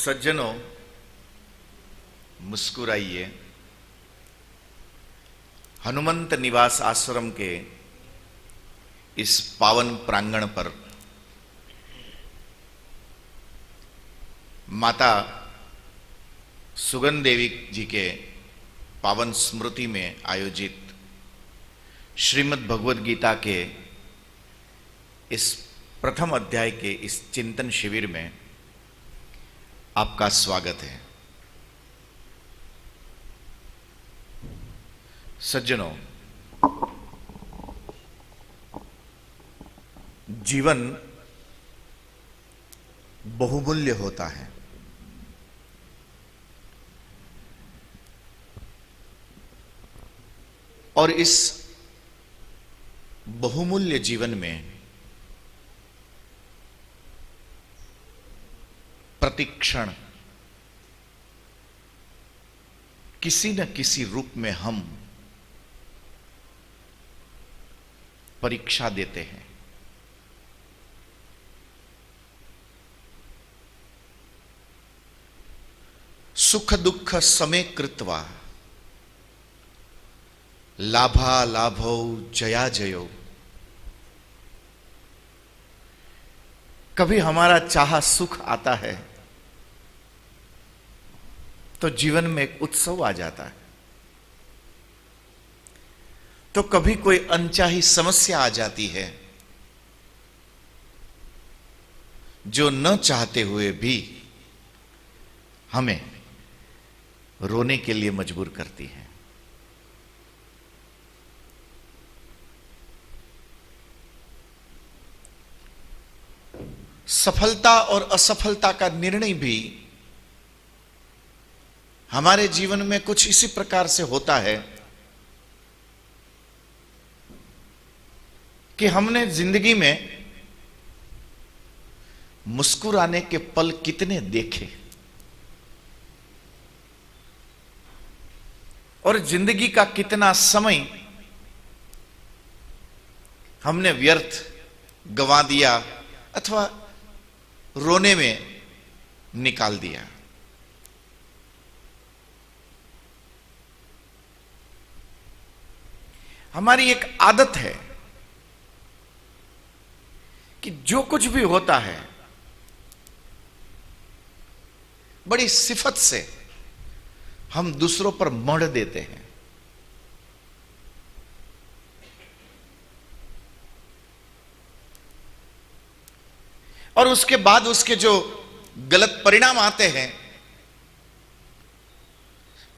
तो सज्जनों, मुस्कुराइए। हनुमंत निवास आश्रम के इस पावन प्रांगण पर माता सुगन देवी जी के पावन स्मृति में आयोजित श्रीमद् भगवद गीता के इस प्रथम अध्याय के इस चिंतन शिविर में आपका स्वागत है। सज्जनों, जीवन बहुमूल्य होता है। और इस बहुमूल्य जीवन में प्रतिक्षण किसी न किसी रूप में हम परीक्षा देते हैं। सुख दुख समे कृत्वा लाभा लाभौ जया जयो। कभी हमारा चाहा सुख आता है तो जीवन में एक उत्सव आ जाता है, तो कभी कोई अनचाही समस्या आ जाती है जो न चाहते हुए भी हमें रोने के लिए मजबूर करती है। सफलता और असफलता का निर्णय भी हमारे जीवन में कुछ इसी प्रकार से होता है कि हमने जिंदगी में मुस्कुराने के पल कितने देखे और जिंदगी का कितना समय हमने व्यर्थ गंवा दिया अथवा रोने में निकाल दिया। हमारी एक आदत है कि जो कुछ भी होता है बड़ी सिफत से हम दूसरों पर मढ़ देते हैं। और उसके बाद उसके जो गलत परिणाम आते हैं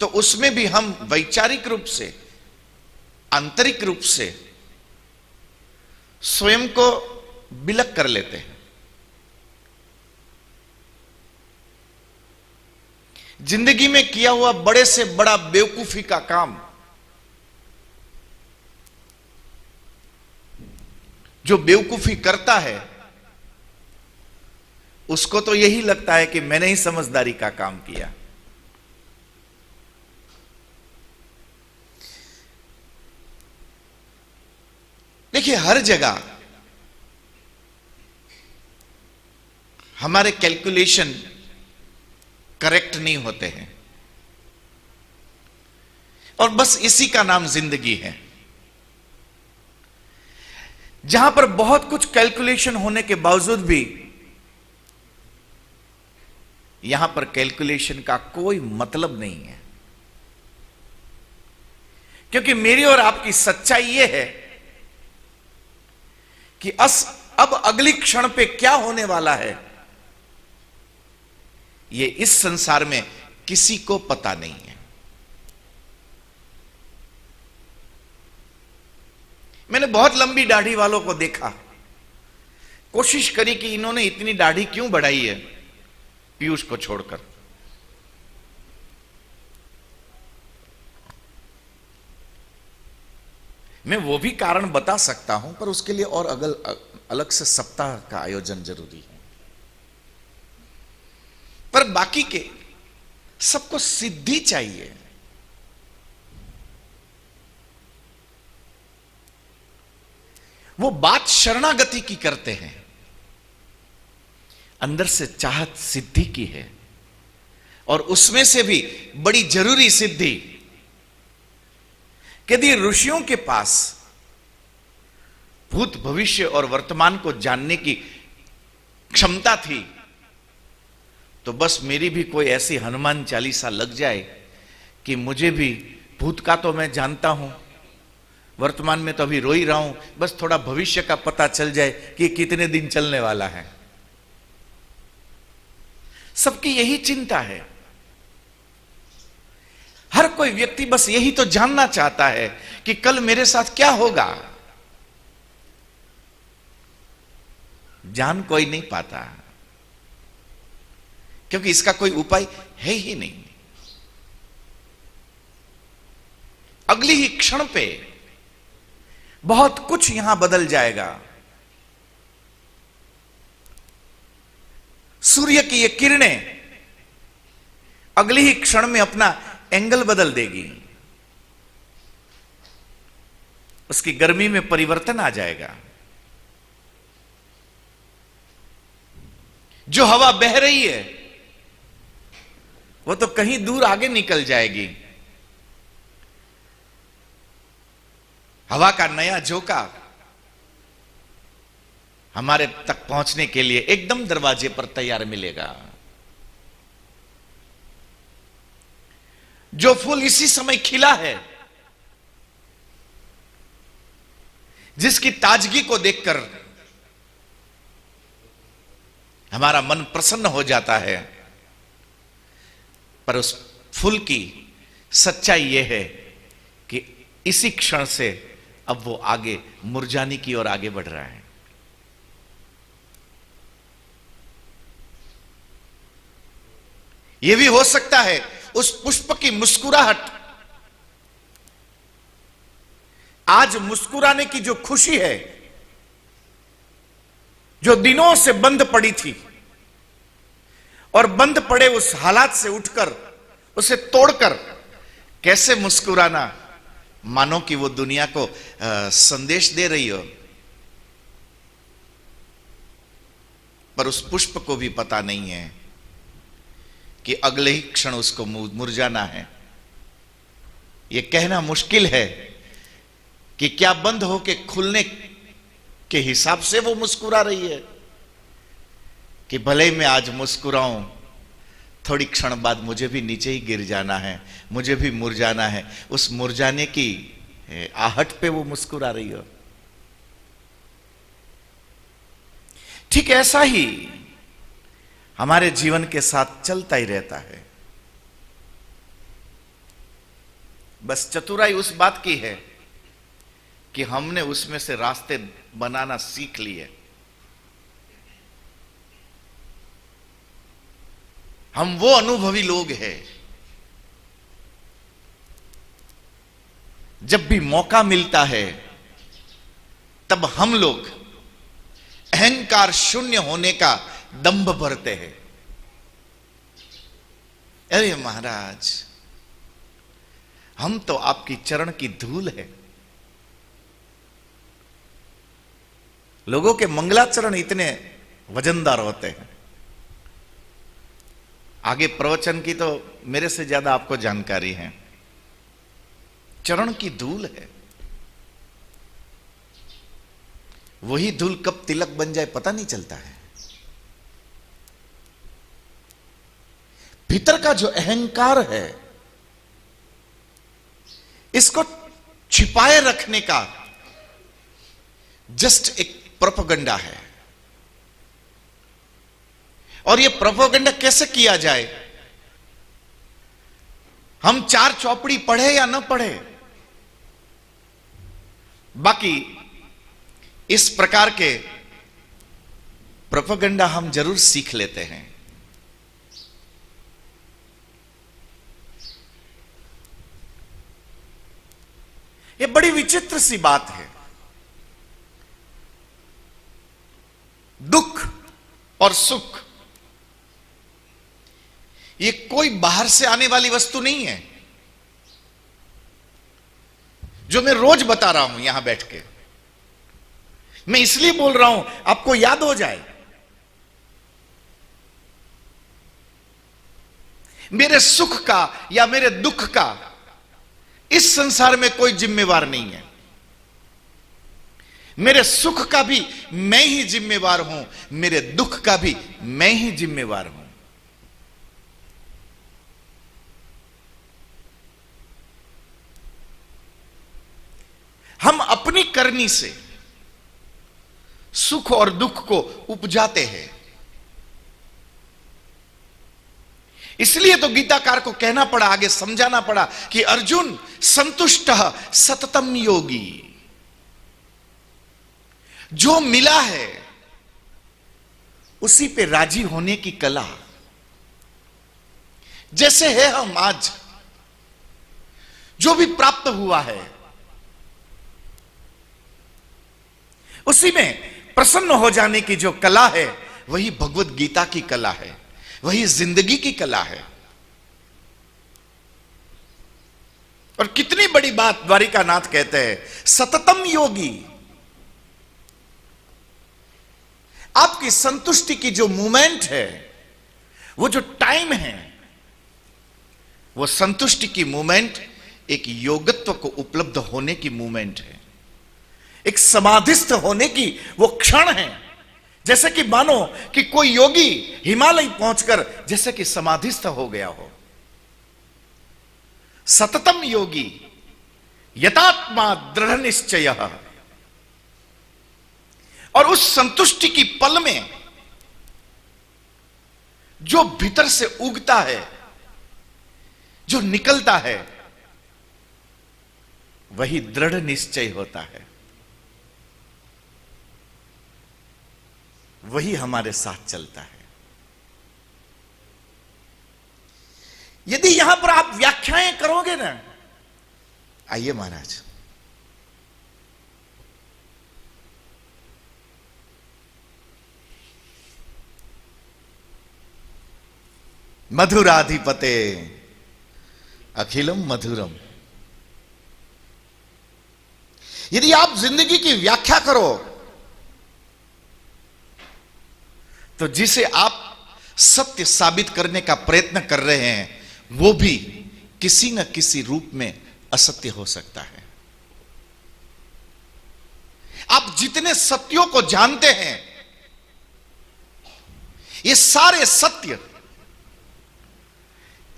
तो उसमें भी हम वैचारिक रूप से, आंतरिक रूप से स्वयं को बिलक कर लेते हैं। जिंदगी में किया हुआ बड़े से बड़ा बेवकूफी का काम जो बेवकूफी करता है उसको तो यही लगता है कि मैंने ही समझदारी का काम किया। देखिए, हर जगह हमारे कैलकुलेशन करेक्ट नहीं होते हैं और बस इसी का नाम जिंदगी है, जहां पर बहुत कुछ कैलकुलेशन होने के बावजूद भी यहां पर कैलकुलेशन का कोई मतलब नहीं है। क्योंकि मेरी और आपकी सच्चाई यह है कि अब अगली क्षण पे क्या होने वाला है यह इस संसार में किसी को पता नहीं है। मैंने बहुत लंबी दाढ़ी वालों को देखा, कोशिश करी कि इन्होंने इतनी दाढ़ी क्यों बढ़ाई है पीयूष को छोड़कर। मैं वो भी कारण बता सकता हूं, पर उसके लिए और अलग से सप्ताह का आयोजन जरूरी है। पर बाकी के सबको सिद्धि चाहिए। वो बात शरणागति की करते हैं, अंदर से चाहत सिद्धि की है। और उसमें से भी बड़ी जरूरी सिद्धि, यदि ऋषियों के पास भूत भविष्य और वर्तमान को जानने की क्षमता थी, तो बस मेरी भी कोई ऐसी हनुमान चालीसा लग जाए कि मुझे भी भूत का तो मैं जानता हूं, वर्तमान में तो अभी रो ही रहा हूं, बस थोड़ा भविष्य का पता चल जाए कि कितने दिन चलने वाला है। सबकी यही चिंता है। हर कोई व्यक्ति बस यही तो जानना चाहता है कि कल मेरे साथ क्या होगा। जान कोई नहीं पाता, क्योंकि इसका कोई उपाय है ही नहीं। अगली ही क्षण पे बहुत कुछ यहां बदल जाएगा। सूर्य की ये किरणें अगली ही क्षण में अपना एंगल बदल देगी, उसकी गर्मी में परिवर्तन आ जाएगा। जो हवा बह रही है वो तो कहीं दूर आगे निकल जाएगी। हवा का नया झोंका हमारे तक पहुंचने के लिए एकदम दरवाजे पर तैयार मिलेगा। जो फूल इसी समय खिला है, जिसकी ताजगी को देखकर हमारा मन प्रसन्न हो जाता है, पर उस फूल की सच्चाई यह है कि इसी क्षण से अब वो आगे मुरझाने की ओर आगे बढ़ रहा है। यह भी हो सकता है उस पुष्प की मुस्कुराहट, आज मुस्कुराने की जो खुशी है, जो दिनों से बंद पड़ी थी, और बंद पड़े उस हालात से उठकर उसे तोड़कर कैसे मुस्कुराना, मानो कि वो दुनिया को संदेश दे रही हो। पर उस पुष्प को भी पता नहीं है कि अगले ही क्षण उसको मुरझाना है। यह कहना मुश्किल है कि क्या बंद होके खुलने के हिसाब से वो मुस्कुरा रही है, कि भले मैं आज मुस्कुराऊं, थोड़ी क्षण बाद मुझे भी नीचे ही गिर जाना है, मुझे भी मुरझाना है। उस मुरझाने की आहट पे वो मुस्कुरा रही हो। ठीक ऐसा ही हमारे जीवन के साथ चलता ही रहता है। बस चतुराई उस बात की है कि हमने उसमें से रास्ते बनाना सीख लिए। हम वो अनुभवी लोग हैं, जब भी मौका मिलता है तब हम लोग अहंकार शून्य होने का दंभ भरते हैं। अरे महाराज, हम तो आपकी चरण की धूल है। लोगों के मंगलाचरण इतने वजनदार होते हैं, आगे प्रवचन की तो मेरे से ज्यादा आपको जानकारी है। चरण की धूल है, वही धूल कब तिलक बन जाए पता नहीं चलता है। भीतर का जो अहंकार है, इसको छिपाए रखने का जस्ट एक प्रोपेगेंडा है। और यह प्रोपेगेंडा कैसे किया जाए? हम चार चौपड़ी पढ़े या न पढ़े, बाकी इस प्रकार के प्रोपेगेंडा हम जरूर सीख लेते हैं। यह बड़ी विचित्र सी बात है। दुख और सुख ये कोई बाहर से आने वाली वस्तु नहीं है। जो मैं रोज बता रहा हूं यहां बैठ के, मैं इसलिए बोल रहा हूं आपको याद हो जाए। मेरे सुख का या मेरे दुख का इस संसार में कोई जिम्मेवार नहीं है। मेरे सुख का भी मैं ही जिम्मेवार हूं, मेरे दुख का भी मैं ही जिम्मेवार हूं। हम अपनी करनी से सुख और दुख को उपजाते हैं। इसलिए तो गीताकार को कहना पड़ा, आगे समझाना पड़ा कि अर्जुन संतुष्टः सततम योगी। जो मिला है उसी पे राजी होने की कला। जैसे है हम आज, जो भी प्राप्त हुआ है उसी में प्रसन्न हो जाने की जो कला है, वही भगवत गीता की कला है, वही जिंदगी की कला है। और कितनी बड़ी बात द्वारिकानाथ कहते हैं, सततम योगी। आपकी संतुष्टि की जो मूवमेंट है, वो जो टाइम है, वो संतुष्टि की मूवमेंट एक योगत्व को उपलब्ध होने की मूवमेंट है, एक समाधिस्थ होने की वो क्षण है। जैसे कि मानो कि कोई योगी हिमालय पहुंचकर जैसे कि समाधिस्थ हो गया हो। सततम योगी यतात्मा दृढ़ निश्चय। और उस संतुष्टि की पल में जो भीतर से उगता है, जो निकलता है, वही दृढ़ निश्चय होता है, वही हमारे साथ चलता है। यदि यहां पर आप व्याख्याएं करोगे ना, आइए महाराज, मधुराधिपते अखिलम मधुरम। यदि आप जिंदगी की व्याख्या करो तो जिसे आप सत्य साबित करने का प्रयत्न कर रहे हैं, वो भी किसी न किसी रूप में असत्य हो सकता है। आप जितने सत्यों को जानते हैं, ये सारे सत्य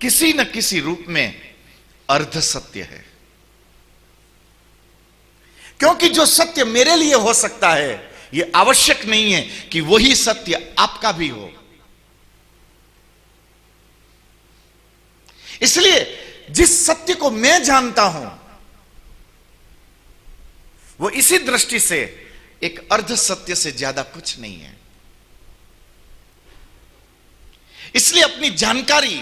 किसी न किसी रूप में अर्ध सत्य है। क्योंकि जो सत्य मेरे लिए हो सकता है, यह आवश्यक नहीं है कि वही सत्य आपका भी हो। इसलिए जिस सत्य को मैं जानता हूं, वो इसी दृष्टि से एक अर्ध सत्य से ज्यादा कुछ नहीं है। इसलिए अपनी जानकारी,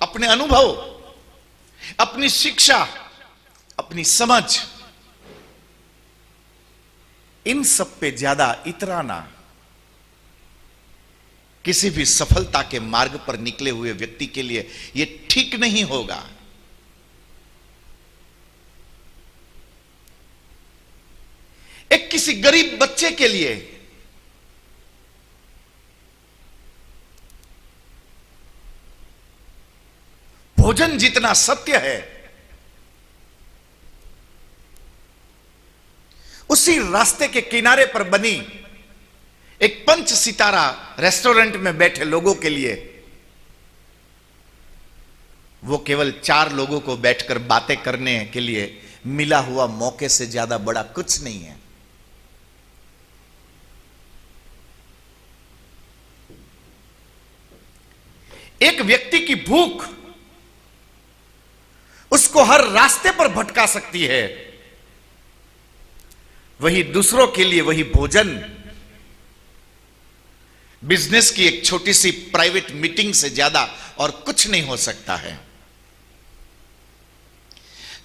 अपने अनुभव, अपनी शिक्षा, अपनी समझ, इन सब पे ज्यादा इतराना किसी भी सफलता के मार्ग पर निकले हुए व्यक्ति के लिए यह ठीक नहीं होगा। एक किसी गरीब बच्चे के लिए भोजन जितना सत्य है, उसी रास्ते के किनारे पर बनी एक 5 सितारा रेस्टोरेंट में बैठे लोगों के लिए वो केवल 4 लोगों को बैठकर बातें करने के लिए मिला हुआ मौके से ज्यादा बड़ा कुछ नहीं है। एक व्यक्ति की भूख उसको हर रास्ते पर भटका सकती है, वही दूसरों के लिए वही भोजन बिजनेस की एक छोटी सी प्राइवेट मीटिंग से ज्यादा और कुछ नहीं हो सकता है।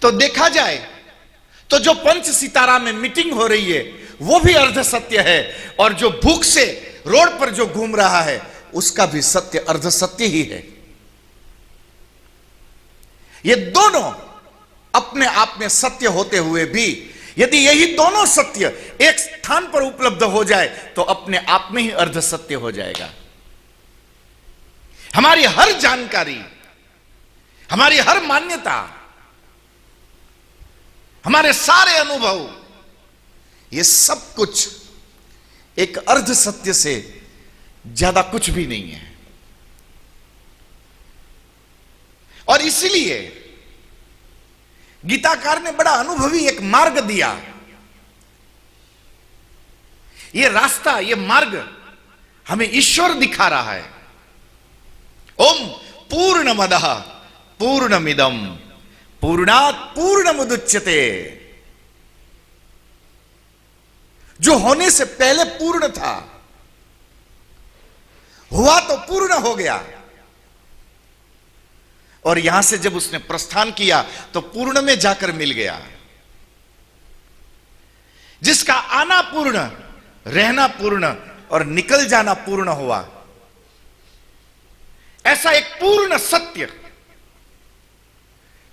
तो देखा जाए तो जो 5 सितारा में मीटिंग हो रही है वो भी अर्ध सत्य है, और जो भूख से रोड पर जो घूम रहा है उसका भी सत्य अर्ध सत्य ही है। ये दोनों अपने आप में सत्य होते हुए भी यदि यही दोनों सत्य एक स्थान पर उपलब्ध हो जाए तो अपने आप में ही अर्ध सत्य हो जाएगा। हमारी हर जानकारी, हमारी हर मान्यता, हमारे सारे अनुभव, ये सब कुछ एक अर्ध सत्य से ज्यादा कुछ भी नहीं है। और इसलिए गीताकार ने बड़ा अनुभवी एक मार्ग दिया। ये रास्ता, ये मार्ग हमें ईश्वर दिखा रहा है। ओम पूर्णमदः पूर्णमिदं पूर्णात् पूर्णमुदच्यते। जो होने से पहले पूर्ण था, हुआ तो पूर्ण हो गया। और यहां से जब उसने प्रस्थान किया तो पूर्ण में जाकर मिल गया। जिसका आना पूर्ण, रहना पूर्ण और निकल जाना पूर्ण हुआ, ऐसा एक पूर्ण सत्य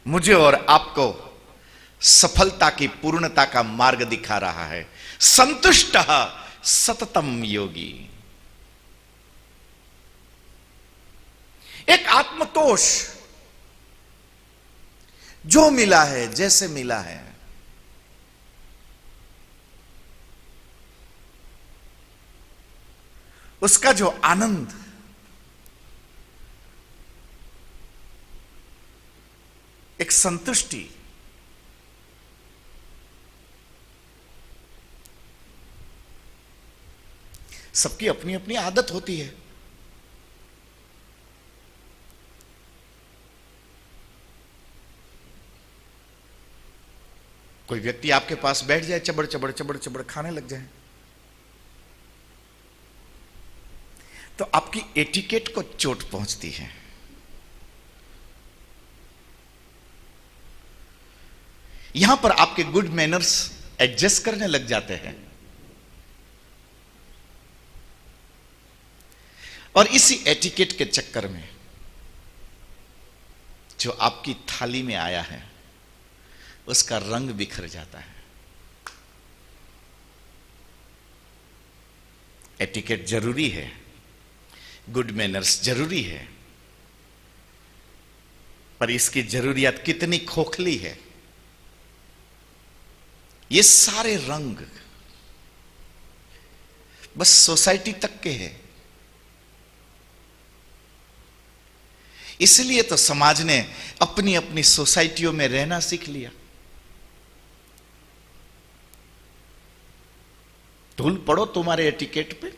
मुझे और आपको सफलता की पूर्णता का मार्ग दिखा रहा है। संतुष्टः सततम योगी। एक आत्मतोष, जो मिला है जैसे मिला है, उसका जो आनंद, एक संतुष्टि, सबकी अपनी अपनी आदत होती है। कोई व्यक्ति आपके पास बैठ जाए, चबड़ चबड़ चबड़ चबड़ खाने लग जाए, तो आपकी एटिकेट को चोट पहुंचती है। यहां पर आपके गुड मैनर्स एडजस्ट करने लग जाते हैं। और इसी एटिकेट के चक्कर में जो आपकी थाली में आया है, उसका रंग बिखर जाता है। एटिकेट जरूरी है, गुड मैनर्स जरूरी है, पर इसकी जरूरियत कितनी खोखली है। ये सारे रंग बस सोसाइटी तक के हैं। इसलिए तो समाज ने अपनी अपनी सोसाइटियों में रहना सीख लिया। धूल पड़ो तुम्हारे एटिकेट पे,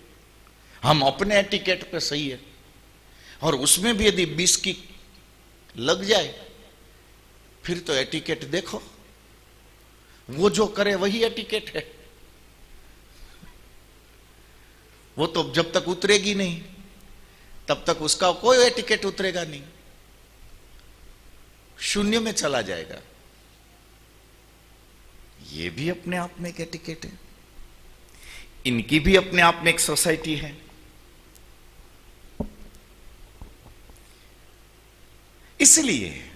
हम अपने एटिकेट पे सही है। और उसमें भी यदि 20 की लग जाए, फिर तो एटिकेट देखो, वो जो करे वही एटिकेट है। वो तो जब तक उतरेगी नहीं, तब तक उसका कोई एटिकेट उतरेगा नहीं, शून्य में चला जाएगा। ये भी अपने आप में एक एटिकेट है, इनकी भी अपने आप में एक सोसाइटी है। इसलिए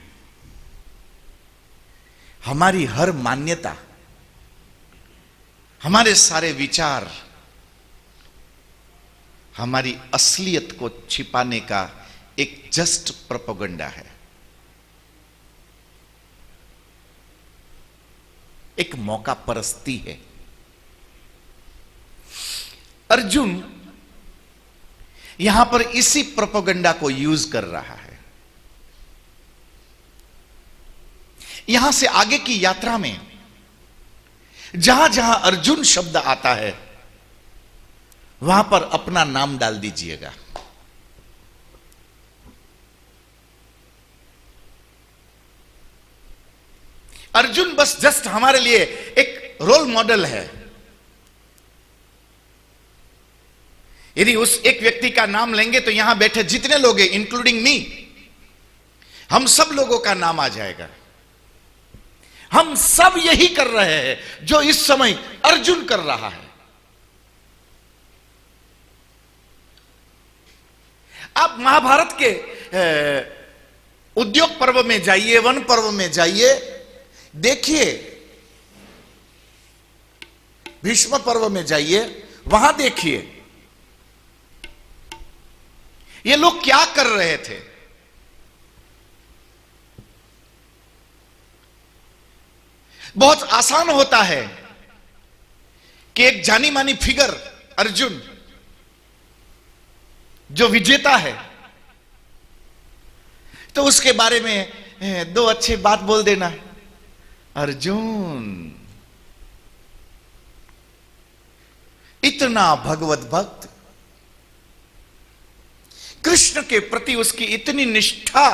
हमारी हर मान्यता, हमारे सारे विचार, हमारी असलियत को छिपाने का एक जस्ट प्रोपेगेंडा है, एक मौका परस्ती है। अर्जुन यहां पर इसी प्रोपेगेंडा को यूज कर रहा है। यहां से आगे की यात्रा में जहां जहां अर्जुन शब्द आता है, वहां पर अपना नाम डाल दीजिएगा। अर्जुन बस जस्ट हमारे लिए एक रोल मॉडल है। यदि उस एक व्यक्ति का नाम लेंगे तो यहां बैठे जितने लोग हैं, इंक्लूडिंग मी, हम सब लोगों का नाम आ जाएगा। हम सब यही कर रहे हैं जो इस समय अर्जुन कर रहा है। आप महाभारत के उद्योग पर्व में जाइए, वन पर्व में जाइए, देखिए, भीष्म पर्व में जाइए, वहां देखिए ये लोग क्या कर रहे थे। बहुत आसान होता है कि एक जानी मानी फिगर अर्जुन जो विजेता है, तो उसके बारे में दो अच्छे बात बोल देना। अर्जुन इतना भगवत भक्त, कृष्ण के प्रति उसकी इतनी निष्ठा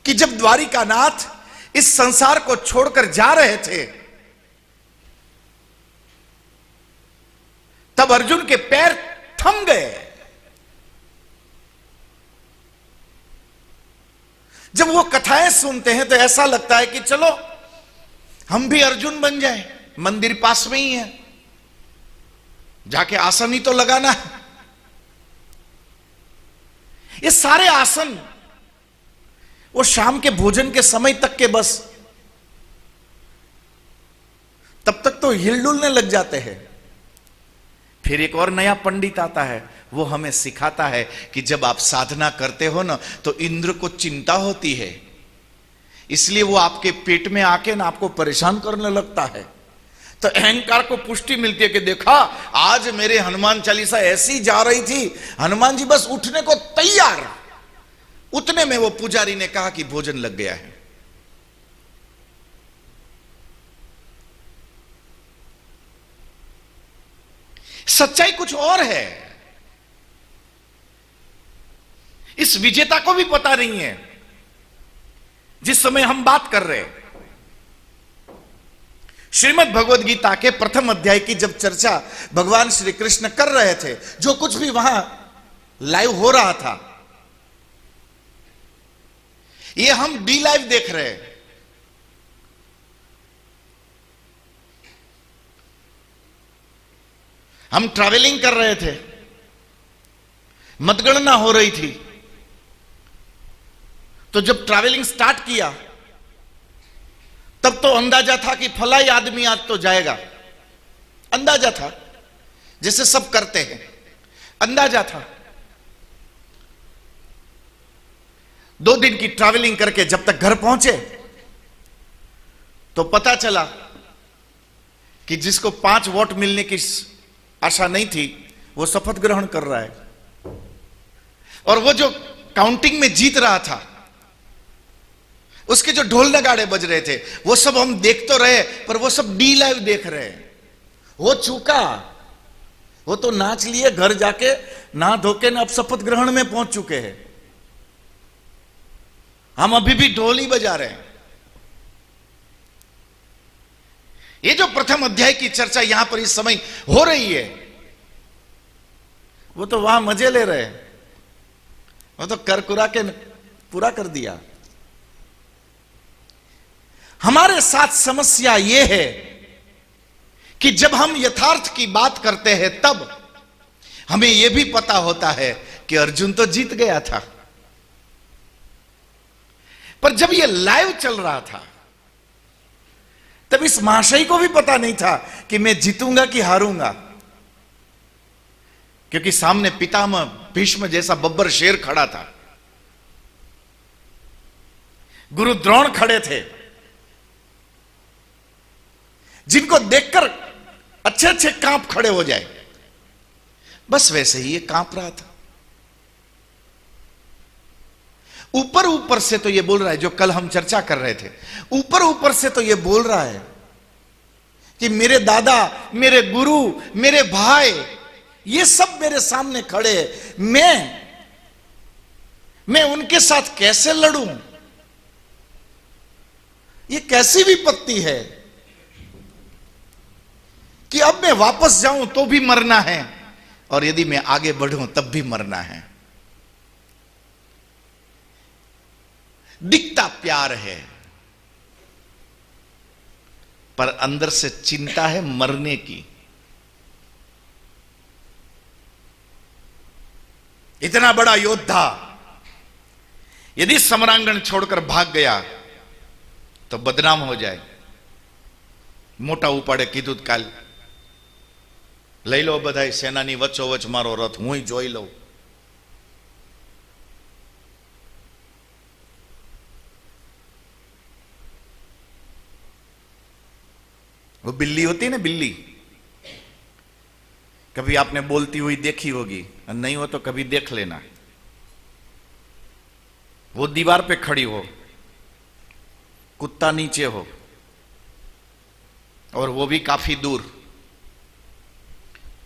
कि जब द्वारिकानाथ इस संसार को छोड़कर जा रहे थे, तब अर्जुन के पैर थम गए। जब वो कथाएं सुनते हैं तो ऐसा लगता है कि चलो हम भी अर्जुन बन जाएं, मंदिर पास में ही है, जाके आसन ही तो लगाना है। ये सारे आसन वो शाम के भोजन के समय तक के बस, तब तक तो हिलडुलने लग जाते हैं। फिर एक और नया पंडित आता है, वो हमें सिखाता है कि जब आप साधना करते हो ना, तो इंद्र को चिंता होती है, इसलिए वो आपके पेट में आके ना आपको परेशान करने लगता है। तो अहंकार को पुष्टि मिलती है कि देखा आज मेरे हनुमान चालीसा ऐसी जा रही थी, हनुमान जी बस उठने को तैयार, उतने में वो पुजारी ने कहा कि भोजन लग गया है। सच्चाई कुछ और है, इस विजेता को भी पता नहीं है जिस समय हम बात कर रहे हैं। श्रीमद् भगवद गीता के प्रथम अध्याय की जब चर्चा भगवान श्री कृष्ण कर रहे थे, जो कुछ भी वहां लाइव हो रहा था, ये हम डी लाइव देख रहे हैं। हम ट्रैवलिंग कर रहे थे, मतगणना हो रही थी, तो जब ट्रैवलिंग स्टार्ट किया तब तो अंदाजा था कि फलाई आदमी आज तो जाएगा, अंदाजा था, जैसे सब करते हैं, अंदाजा था। 2 दिन की ट्रैवलिंग करके जब तक घर पहुंचे तो पता चला कि जिसको 5 वोट मिलने की आशा नहीं थी, वो शपथ ग्रहण कर रहा है। और वो जो काउंटिंग में जीत रहा था, उसके जो ढोल नगाड़े बज रहे थे, वो सब हम देख तो रहे, पर वो सब डी लाइव देख रहे हैं। हो चुका, वो तो नाच लिए, घर जाके नहा धोके न अब शपथ ग्रहण में पहुंच चुके हैं। हम अभी भी ढोल ही बजा रहे हैं। ये जो प्रथम अध्याय की चर्चा यहां पर इस समय हो रही है, वो तो वहां मजे ले रहे हैं, वो तो कर कुरा के पूरा कर दिया। हमारे साथ समस्या यह है कि जब हम यथार्थ की बात करते हैं, तब हमें यह भी पता होता है कि अर्जुन तो जीत गया था, पर जब यह लाइव चल रहा था तब इस महाशय को भी पता नहीं था कि मैं जीतूंगा कि हारूंगा, क्योंकि सामने पितामह भीष्म जैसा बब्बर शेर खड़ा था, गुरु द्रोण खड़े थे, जिनको देखकर अच्छे अच्छे कांप खड़े हो जाए। बस वैसे ही ये कांप रहा था। ऊपर ऊपर से तो ये बोल रहा है, जो कल हम चर्चा कर रहे थे, ऊपर ऊपर से तो ये बोल रहा है कि मेरे दादा, मेरे गुरु, मेरे भाई, ये सब मेरे सामने खड़े, मैं उनके साथ कैसे लड़ूं? ये कैसी विपत्ति है कि अब मैं वापस जाऊं तो भी मरना है, और यदि मैं आगे बढ़ूं तब भी मरना है। दिखता प्यार है, पर अंदर से चिंता है मरने की। इतना बड़ा योद्धा यदि समरांगण छोड़कर भाग गया तो बदनाम हो जाए। मोटा उपाड़े कीधुं काल, लई लो बधाई सेनानी वच्चोवच मारो रथ, हुं जोई लઉં। वो बिल्ली होती है ना, बिल्ली, कभी आपने बोलती हुई देखी होगी, नहीं हो तो कभी देख लेना। वो दीवार पे खड़ी हो, कुत्ता नीचे हो, और वो भी काफी दूर,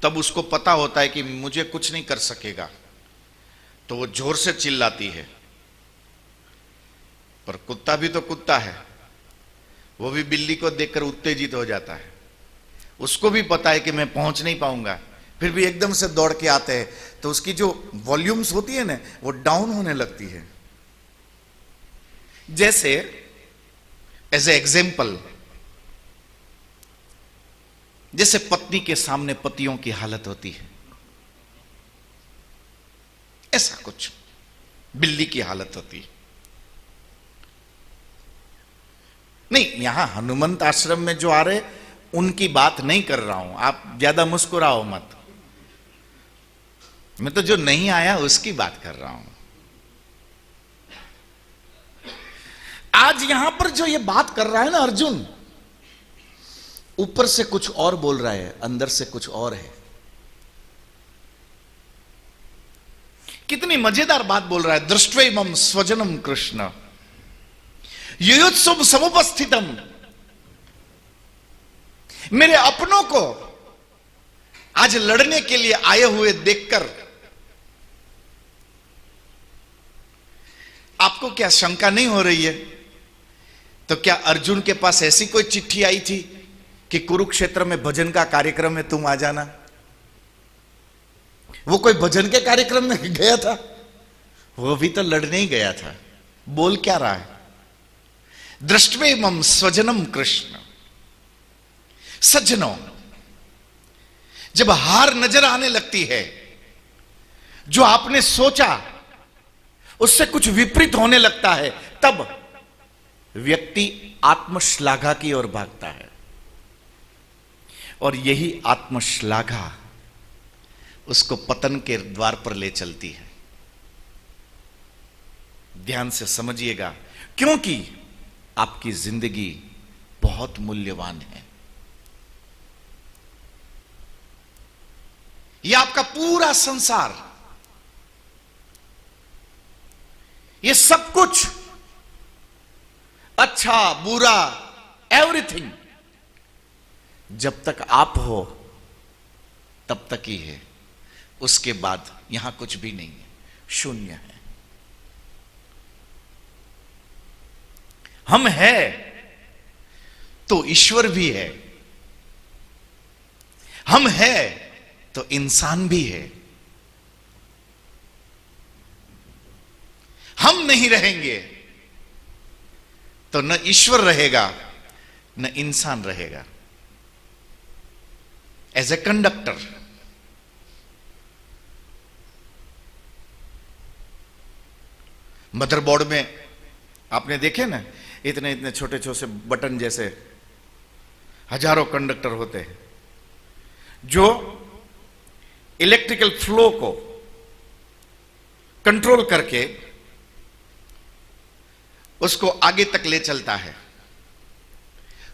तब उसको पता होता है कि मुझे कुछ नहीं कर सकेगा, तो वो जोर से चिल्लाती है। पर कुत्ता भी तो कुत्ता है, वो भी बिल्ली को देखकर उत्तेजित हो जाता है। उसको भी पता है कि मैं पहुंच नहीं पाऊंगा, फिर भी एकदम से दौड़ के आते हैं, तो उसकी जो वॉल्यूम्स होती है ना, वो डाउन होने लगती है। जैसे एज ए एग्जाम्पल, जैसे पत्नी के सामने पतियों की हालत होती है, ऐसा कुछ बिल्ली की हालत होती है। नहीं, यहां हनुमंत आश्रम में जो आ रहे उनकी बात नहीं कर रहा हूं, आप ज्यादा मुस्कुराओ मत। मैं तो जो नहीं आया उसकी बात कर रहा हूं। आज यहां पर जो ये बात कर रहा है ना अर्जुन, ऊपर से कुछ और बोल रहा है, अंदर से कुछ और है। कितनी मजेदार बात बोल रहा है। दृष्ट्वैमं स्वजनम कृष्ण युयुत्सुम समुपस्थितम, मेरे अपनों को आज लड़ने के लिए आए हुए देखकर आपको क्या शंका नहीं हो रही है? तो क्या अर्जुन के पास ऐसी कोई चिट्ठी आई थी कि कुरुक्षेत्र में भजन का कार्यक्रम में तुम आ जाना? वो कोई भजन के कार्यक्रम में गया था? वो भी तो लड़ने ही गया था। बोल क्या रहा है? दृष्ट्वैमं स्वजनम कृष्ण। सज्जनों, जब हार नजर आने लगती है, जो आपने सोचा उससे कुछ विपरीत होने लगता है, तब व्यक्ति आत्मश्लाघा की ओर भागता है। और यही आत्मश्लाघा उसको पतन के द्वार पर ले चलती है। ध्यान से समझिएगा, क्योंकि आपकी जिंदगी बहुत मूल्यवान है। यह आपका पूरा संसार, ये सब कुछ, अच्छा बुरा एवरीथिंग, जब तक आप हो तब तक ही है। उसके बाद यहां कुछ भी नहीं है, शून्य है। हम हैं तो ईश्वर भी है, हम हैं तो इंसान भी है। हम नहीं रहेंगे तो न ईश्वर रहेगा न इंसान रहेगा। एज ए कंडक्टर, मदरबोर्ड में आपने देखे ना, इतने इतने छोटे छोटे बटन जैसे हजारों कंडक्टर होते हैं, जो इलेक्ट्रिकल फ्लो को कंट्रोल करके उसको आगे तक ले चलता है,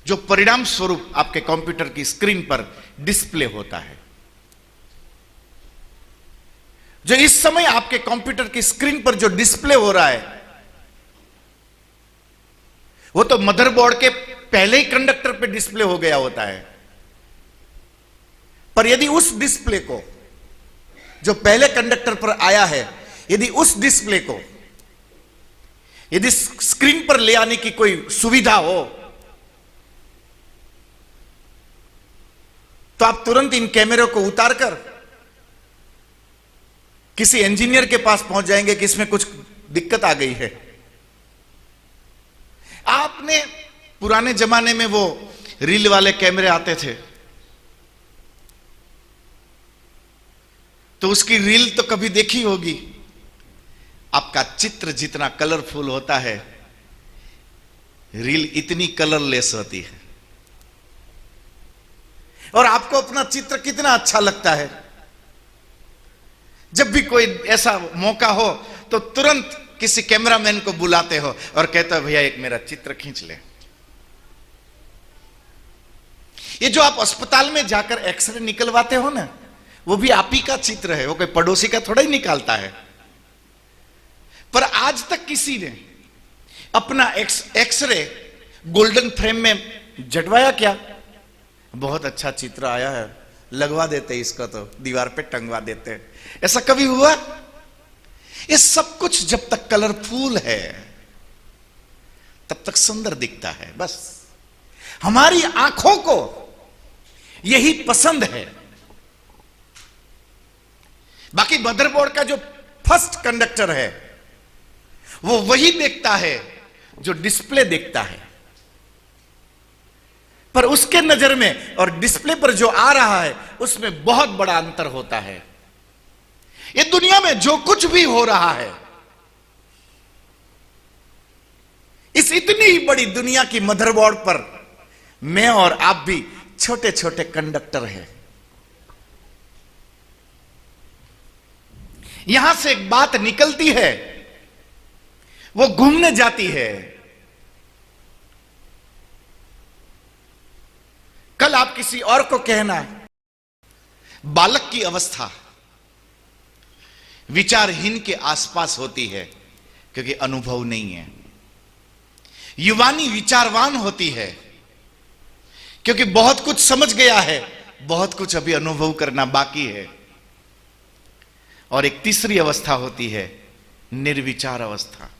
जो परिणाम स्वरूप आपके कंप्यूटर की स्क्रीन पर डिस्प्ले होता है। जो इस समय आपके कंप्यूटर की स्क्रीन पर जो डिस्प्ले हो रहा है, वो तो मदरबोर्ड के पहले ही कंडक्टर पे डिस्प्ले हो गया होता है। पर यदि उस डिस्प्ले को, जो पहले कंडक्टर पर आया है, यदि उस डिस्प्ले को यदि स्क्रीन पर ले आने की कोई सुविधा हो, तो आप तुरंत इन कैमरों को उतारकर किसी इंजीनियर के पास पहुंच जाएंगे कि इसमें कुछ दिक्कत आ गई है। आपने पुराने जमाने में वो रील वाले कैमरे आते थे, तो उसकी रील तो कभी देखी होगी। आपका चित्र जितना कलरफुल होता है, रील इतनी कलरलेस होती है। और आपको अपना चित्र कितना अच्छा लगता है। जब भी कोई ऐसा मौका हो तो तुरंत किसी कैमरामैन को बुलाते हो और कहते हो, भैया एक मेरा चित्र खींच ले। ये जो आप अस्पताल में जाकर एक्सरे निकलवाते हो ना, वो भी आप ही का चित्र है, वो कोई पड़ोसी का थोड़ा ही निकालता है। पर आज तक किसी ने अपना एक्सरे गोल्डन फ्रेम में जटवाया क्या? बहुत अच्छा चित्र आया है, लगवा देते इसको, तो दीवार पे टंगवा देते। ऐसा कभी हुआ? ये सब कुछ जब तक कलरफुल है तब तक सुंदर दिखता है। बस हमारी आंखों को यही पसंद है। बाकी मदरबोर्ड का जो फर्स्ट कंडक्टर है वो वही देखता है जो डिस्प्ले देखता है, पर उसके नजर में और डिस्प्ले पर जो आ रहा है उसमें बहुत बड़ा अंतर होता है। ये दुनिया में जो कुछ भी हो रहा है, इस इतनी ही बड़ी दुनिया की मदरबोर्ड पर मैं और आप भी छोटे छोटे कंडक्टर हैं। यहां से एक बात निकलती है, वो घूमने जाती है। कल आप किसी और को कहना, बालक की अवस्था विचारहीन के आसपास होती है क्योंकि अनुभव नहीं है। युवानी विचारवान होती है क्योंकि बहुत कुछ समझ गया है, बहुत कुछ अभी अनुभव करना बाकी है। और एक तीसरी अवस्था होती है, निर्विचार अवस्था।